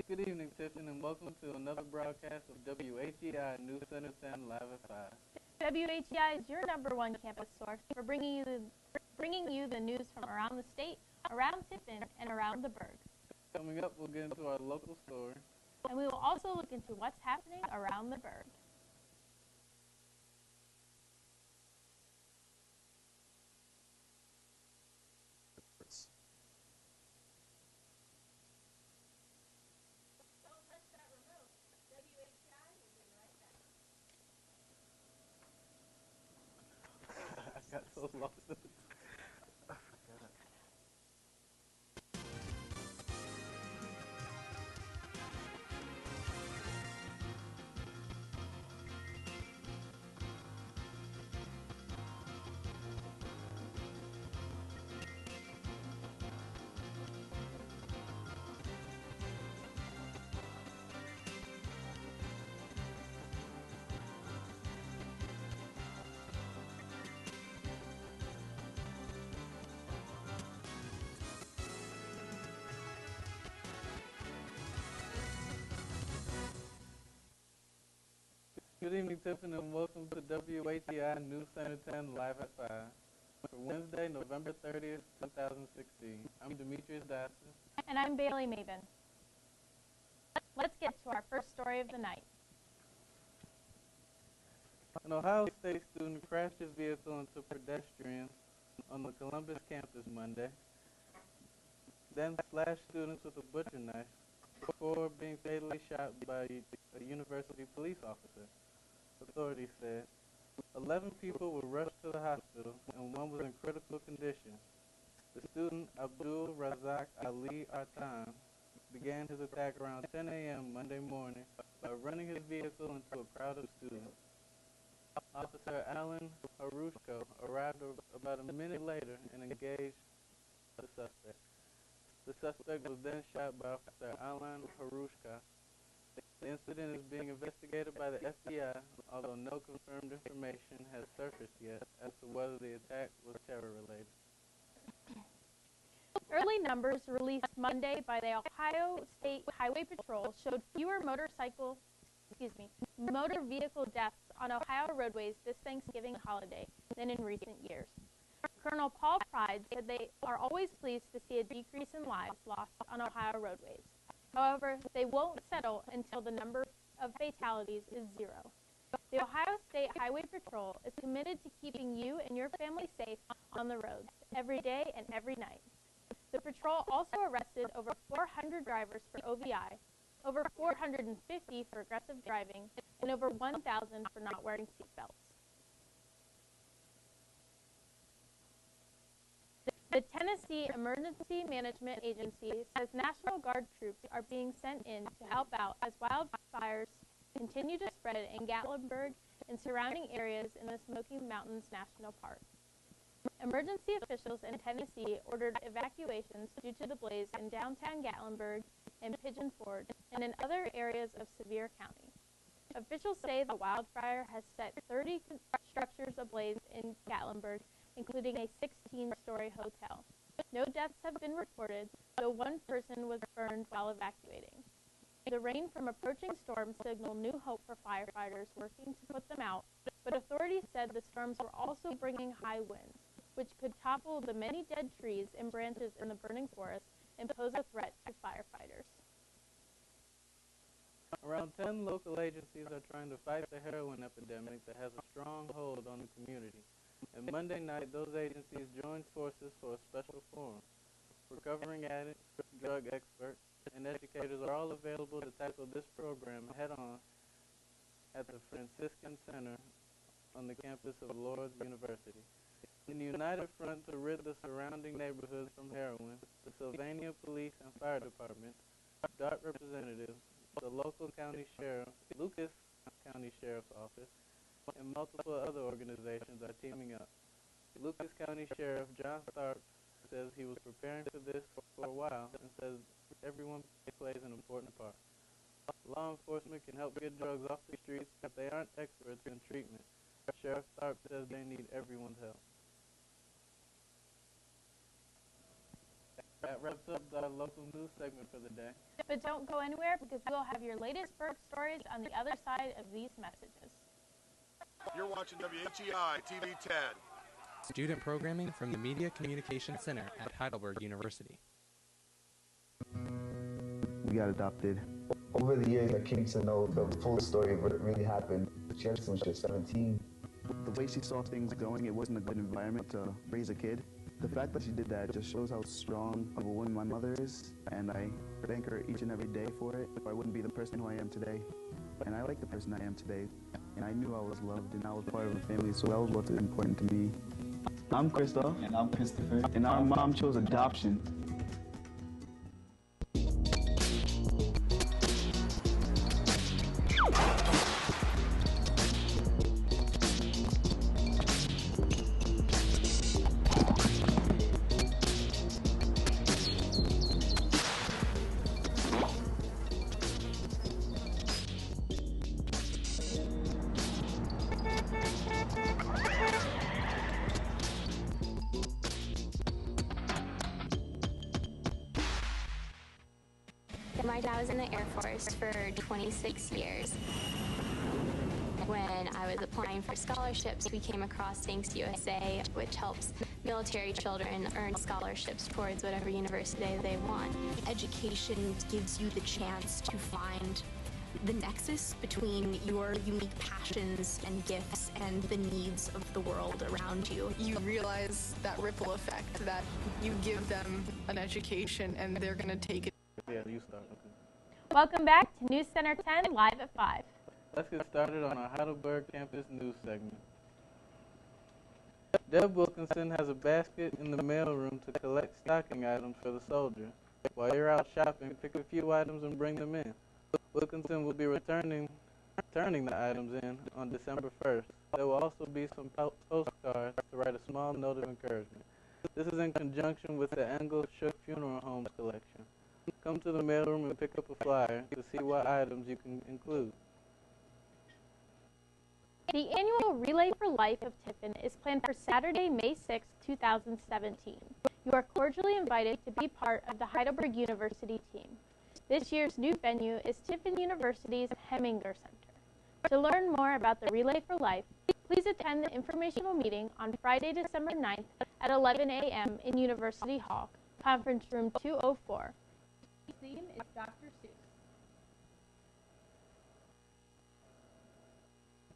Good evening, Tiffin, and welcome to another broadcast of WHEI News Center 10 Live at 5. WHEI is your number one campus source for bringing you the news from around the state, around Tiffin, and around the Berg. Coming up, we'll get into our local story. And we will also look into what's happening around the Berg. I got so lost in it. Good evening, Tiffin, and welcome to WHEI News Center 10 Live at 5 for Wednesday, November 30th, 2016. I'm Demetrius Daston. And I'm Bailey Maven. Let's get to our first story of the night. An Ohio State student crashed his vehicle into pedestrians on the Columbus campus Monday, then slashed students with a butcher knife before being fatally shot by a university police officer. Authorities said 11 people were rushed to the hospital and one was in critical condition. The student, Abdul Razak Ali Artan, began his attack around 10 a.m. Monday morning by running his vehicle into a crowd of students. Officer Alan Harushko arrived about a minute later and engaged the suspect. The suspect was then shot by Officer Alan Harushka. The incident is being investigated by the FBI, although no confirmed information has surfaced yet as to whether the attack was terror-related. Early numbers released Monday by the Ohio State Highway Patrol showed fewer motor vehicle deaths on Ohio roadways this Thanksgiving holiday than in recent years. Colonel Paul Pride said they are always pleased to see a decrease in lives lost on Ohio roadways. However, they won't settle until the number of fatalities is zero. The Ohio State Highway Patrol is committed to keeping you and your family safe on the roads every day and every night. The patrol also arrested over 400 drivers for OVI, over 450 for aggressive driving, and over 1,000 for not wearing seatbelts. The Tennessee Emergency Management Agency says National Guard troops are being sent in to help out as wildfires continue to spread in Gatlinburg and surrounding areas in the Smoky Mountains National Park. Emergency officials in Tennessee ordered evacuations due to the blaze in downtown Gatlinburg and Pigeon Forge and in other areas of Sevier County. Officials say the wildfire has set 30 structures ablaze in Gatlinburg, including a 16-story hotel. No deaths have been reported, though one person was burned while evacuating. The rain from approaching storms signaled new hope for firefighters working to put them out, but authorities said the storms were also bringing high winds, which could topple the many dead trees and branches in the burning forest and pose a threat to firefighters. Around 10 local agencies are trying to fight the heroin epidemic that has a strong hold on the community. And Monday night, those agencies joined forces for a special forum. Recovering addicts, drug experts, and educators are all available to tackle this program head-on at the Franciscan Center on the campus of Lourdes University. In the united front to rid the surrounding neighborhoods from heroin, the Sylvania Police and Fire Department, DART representatives, the local county sheriff, Lucas County Sheriff's Office, and multiple other organizations are teaming up. Lucas County Sheriff John Tharp says he was preparing for this for a while and says everyone plays an important part. Law enforcement can help get drugs off the streets, but they aren't experts in treatment. Sheriff Tharp says they need everyone's help. That wraps up our local news segment for the day. But don't go anywhere because we'll have your latest Berg stories on the other side of these messages. You're watching WHEI TV 10. Student programming from the Media Communication Center at Heidelberg University. We got adopted. Over the years, I came to know the full story of what really happened. She had since she was 17. The way she saw things going, it wasn't a good environment to raise a kid. The fact that she did that just shows how strong of a woman my mother is, and I thank her each and every day for it. I wouldn't be the person who I am today, and I like the person I am today. And I knew I was loved, and I was part of a family, so that was what's important to me. I'm Christoph. And I'm Christopher. And our mom chose adoption. My dad was in the Air Force for 26 years. When I was applying for scholarships, we came across Thanks USA, which helps military children earn scholarships towards whatever university they want. Education gives you the chance to find the nexus between your unique passions and gifts and the needs of the world around you. You realize that ripple effect, that you give them an education and they're going to take it. Yeah, you start. Okay. Welcome back to News Center 10 live at 5. Let's get started on our Heidelberg campus news segment. Deb Wilkinson has a basket in the mailroom to collect stocking items for the soldier. While you're out shopping, pick a few items and bring them in. Wilkinson will be turning the items in on December 1st. There will also be some postcards to write a small note of encouragement. This is in conjunction with the Engel Shook Funeral Homes collection. Come to the mailroom and pick up a flyer to see what items you can include. The annual Relay for Life of Tiffin is planned for Saturday, May 6, 2017. You are cordially invited to be part of the Heidelberg University team. This year's new venue is Tiffin University's Heminger Center. To learn more about the Relay for Life, please attend the informational meeting on Friday, December 9th at 11 a.m. in University Hall, Conference Room 204. The theme is Dr. Seuss.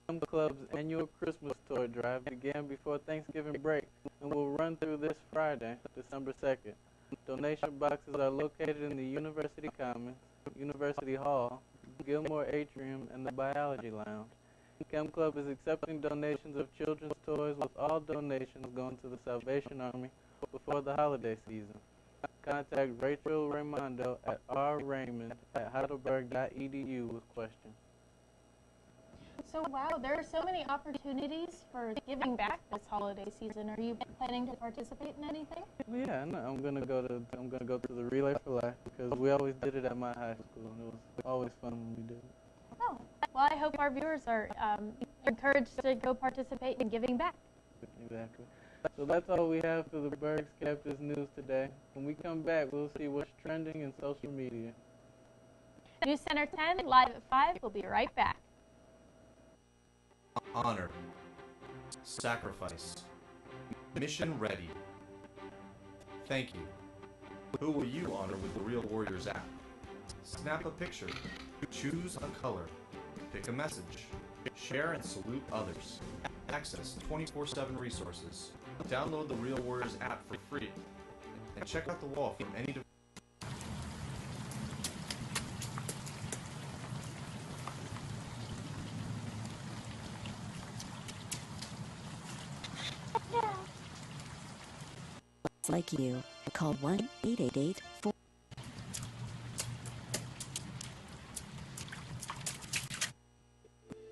Kim Club's annual Christmas toy drive began before Thanksgiving break and will run through this Friday, December 2nd. Donation boxes are located in the University Commons, University Hall, Gilmore Atrium, and the Biology Lounge. Chem Club is accepting donations of children's toys, with all donations going to the Salvation Army before the holiday season. Contact Rachel Raimondo at rraymond@heidelberg.edu with questions. So wow, there are so many opportunities for giving back this holiday season. Are you planning to participate in anything? Yeah, no, I'm gonna go to the Relay for Life because we always did it at my high school, and it was always fun when we did it. Oh, well, I hope our viewers are encouraged to go participate in giving back. Exactly. So that's all we have for the Berg's Campus News today. When we come back, we'll see what's trending in social media. News Center 10, live at 5. We'll be right back. Honor, sacrifice, mission ready. Thank you. Who will you honor with the Real Warriors app? Snap a picture, choose a color, pick a message, share and salute others. Access 24/7 resources. Download the Real Warriors app for free. And check out the wall from any device. Like you, call 1-888-4.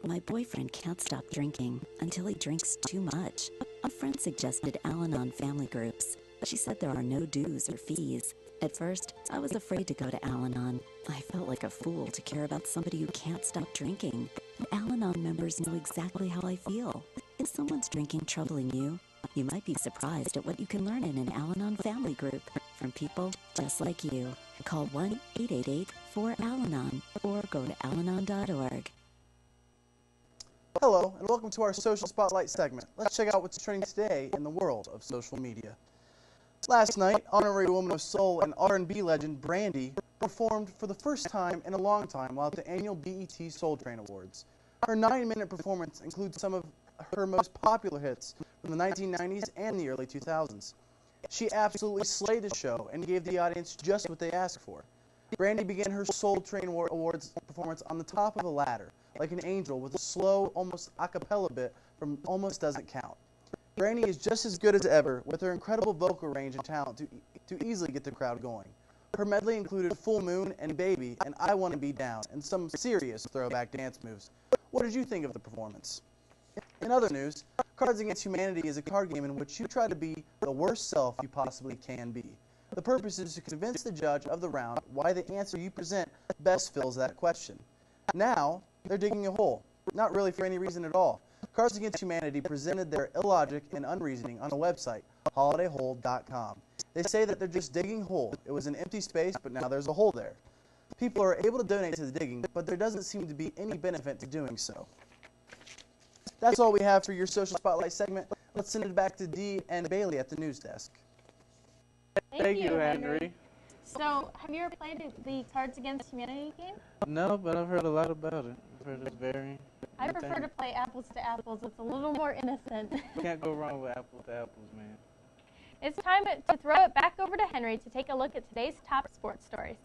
My boyfriend can't stop drinking until he drinks too much. A friend suggested Al-Anon family groups. She said there are no dues or fees. At first, I was afraid to go to Al-Anon. I felt like a fool to care about somebody who can't stop drinking. Al-Anon members know exactly how I feel. If someone's drinking troubling you, you might be surprised at what you can learn in an Al-Anon family group. from people just like you. Call 1-888-4-AL-ANON or go to alanon.org. Hello, and welcome to our Social Spotlight segment. Let's check out what's trending today in the world of social media. Last night, honorary woman of soul and R&B legend Brandy performed for the first time in a long time while at the annual BET Soul Train Awards. Her 9-minute performance includes some of her most popular hits from the 1990s and the early 2000s. She absolutely slayed the show and gave the audience just what they asked for. Brandy began her Soul Train Awards performance on the top of a ladder, like an angel, with a slow, almost a cappella bit from Almost Doesn't Count. Brandy is just as good as ever, with her incredible vocal range and talent to easily get the crowd going. Her medley included Full Moon and Baby and I Wanna Be Down, and some serious throwback dance moves. What did you think of the performance? In other news, Cards Against Humanity is a card game in which you try to be the worst self you possibly can be. The purpose is to convince the judge of the round why the answer you present best fills that question. Now, they're digging a hole. Not really for any reason at all. Cards Against Humanity presented their illogic and unreasoning on a website, holidayhole.com. They say that they're just digging a hole. It was an empty space, but now there's a hole there. People are able to donate to the digging, but there doesn't seem to be any benefit to doing so. That's all we have for your Social Spotlight segment. Let's send it back to Dee and Bailey at the news desk. Thank you, Henry. So, have you ever played the Cards Against Humanity game? No, but I've heard a lot about it. I've heard it's very I prefer to play apples to apples. It's a little more innocent. Can't go wrong with apples to apples, man. It's time to throw it back over to Henry to take a look at today's top sports stories.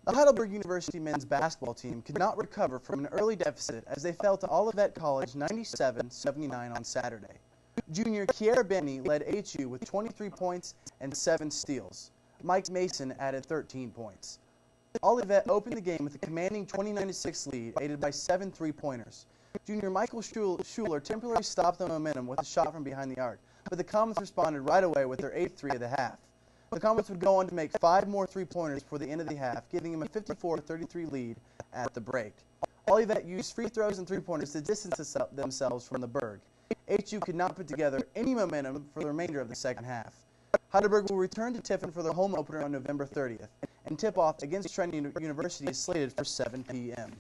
The Heidelberg University men's basketball team could not recover from an early deficit as they fell to Olivet College 97-79 on Saturday. Junior Kier Benny led HU with 23 points and 7 steals. Mike Mason added 13 points. Olivet opened the game with a commanding 29-6 lead, aided by 7 3-pointers. Junior Michael Schuler temporarily stopped the momentum with a shot from behind the arc, but the Comets responded right away with their 8th three of the half. The Comets would go on to make 5 more 3-pointers before the end of the half, giving them a 54-33 lead at the break. Olivet used free throws and 3-pointers to distance themselves from the Berg. HU could not put together any momentum for the remainder of the second half. Heidelberg will return to Tiffin for their home opener on November 30th, and tip-off against Trenton University is slated for 7 p.m.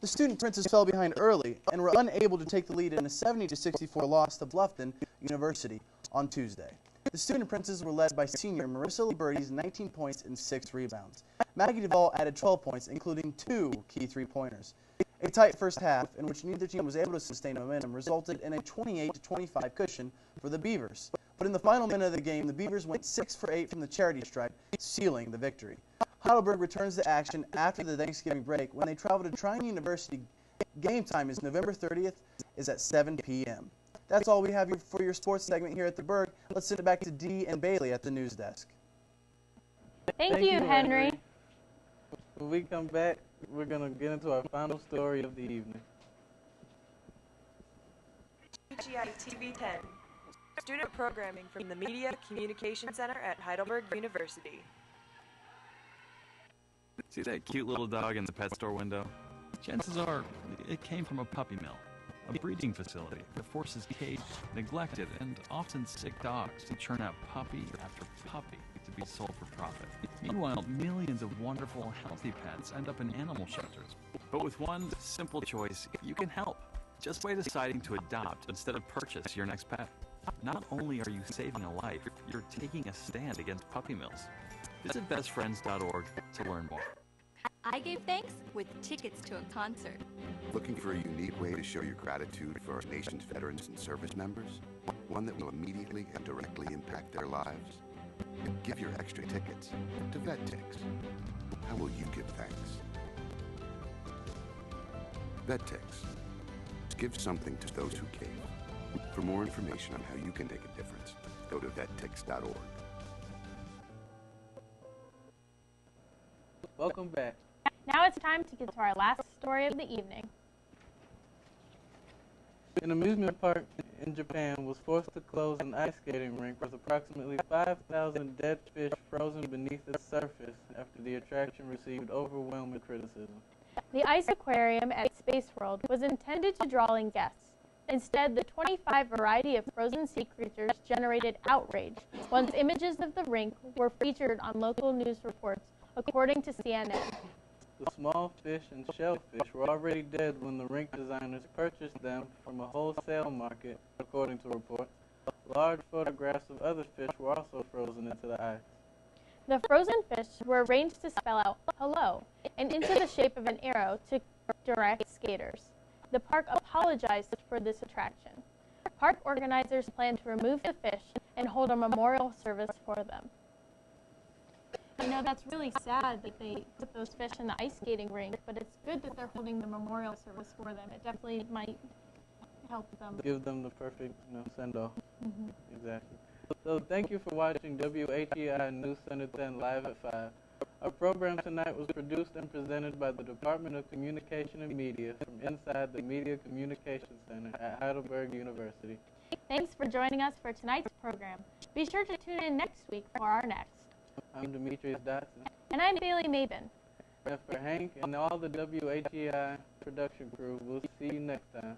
The Student Princes fell behind early and were unable to take the lead in a 70-64 loss to Bluffton University on Tuesday. The Student Princes were led by senior Marissa Liberty's 19 points and 6 rebounds. Maggie Duvall added 12 points, including 2 key 3-pointers. A tight first half, in which neither team was able to sustain momentum, resulted in a 28-25 cushion for the Beavers. But in the final minute of the game, the Beavers went 6 for 8 from the charity stripe, sealing the victory. Heidelberg returns to action after the Thanksgiving break when they travel to Trine University. Game time is November 30th, is at 7 p.m. That's all we have for your sports segment here at the Berg. Let's send it back to Dee and Bailey at the news desk. Thank you, Henry. When we come back, we're going to get into our final story of the evening. HEI TV 10, student programming from the Media Communication Center at Heidelberg University. See that cute little dog in the pet store window? Chances are it came from a puppy mill, a breeding facility that forces caged, neglected, and often sick dogs to churn out puppy after puppy to be sold for profit. Meanwhile, millions of wonderful, healthy pets end up in animal shelters. But with one simple choice, you can help. Just by deciding to adopt instead of purchase your next pet. Not only are you saving a life, you're taking a stand against puppy mills. Visit bestfriends.org to learn more. I gave thanks with tickets to a concert. Looking for a unique way to show your gratitude for our nation's veterans and service members? One that will immediately and directly impact their lives? Give your extra tickets to VetTix. How will you give thanks? VetTix. Give something to those who gave. For more information on how you can make a difference, go to vettix.org. Welcome back. Now it's time to get to our last story of the evening. An amusement park in Japan was forced to close an ice skating rink with approximately 5,000 dead fish frozen beneath its surface after the attraction received overwhelming criticism. The ice aquarium at Space World was intended to draw in guests. Instead, the 25 variety of frozen sea creatures generated outrage once images of the rink were featured on local news reports, according to CNN. The small fish and shellfish were already dead when the rink designers purchased them from a wholesale market, according to reports. Large photographs of other fish were also frozen into the ice. The frozen fish were arranged to spell out hello and into the shape of an arrow to direct skaters. The park apologized for this attraction. Park organizers plan to remove the fish and hold a memorial service for them. I know that's really sad that they put those fish in the ice skating rink, but it's good that they're holding the memorial service for them. It definitely might help them. Give them the perfect, send-off. Exactly. So thank you for watching WHEI News Center 10 live at 5. Our program tonight was produced and presented by the Department of Communication and Media from inside the Media Communication Center at Heidelberg University. Thanks for joining us for tonight's program. Be sure to tune in next week for our next. I'm Demetrius Dotson. And I'm Bailey Mabin. And for Hank and all the WHEI production crew, we'll see you next time.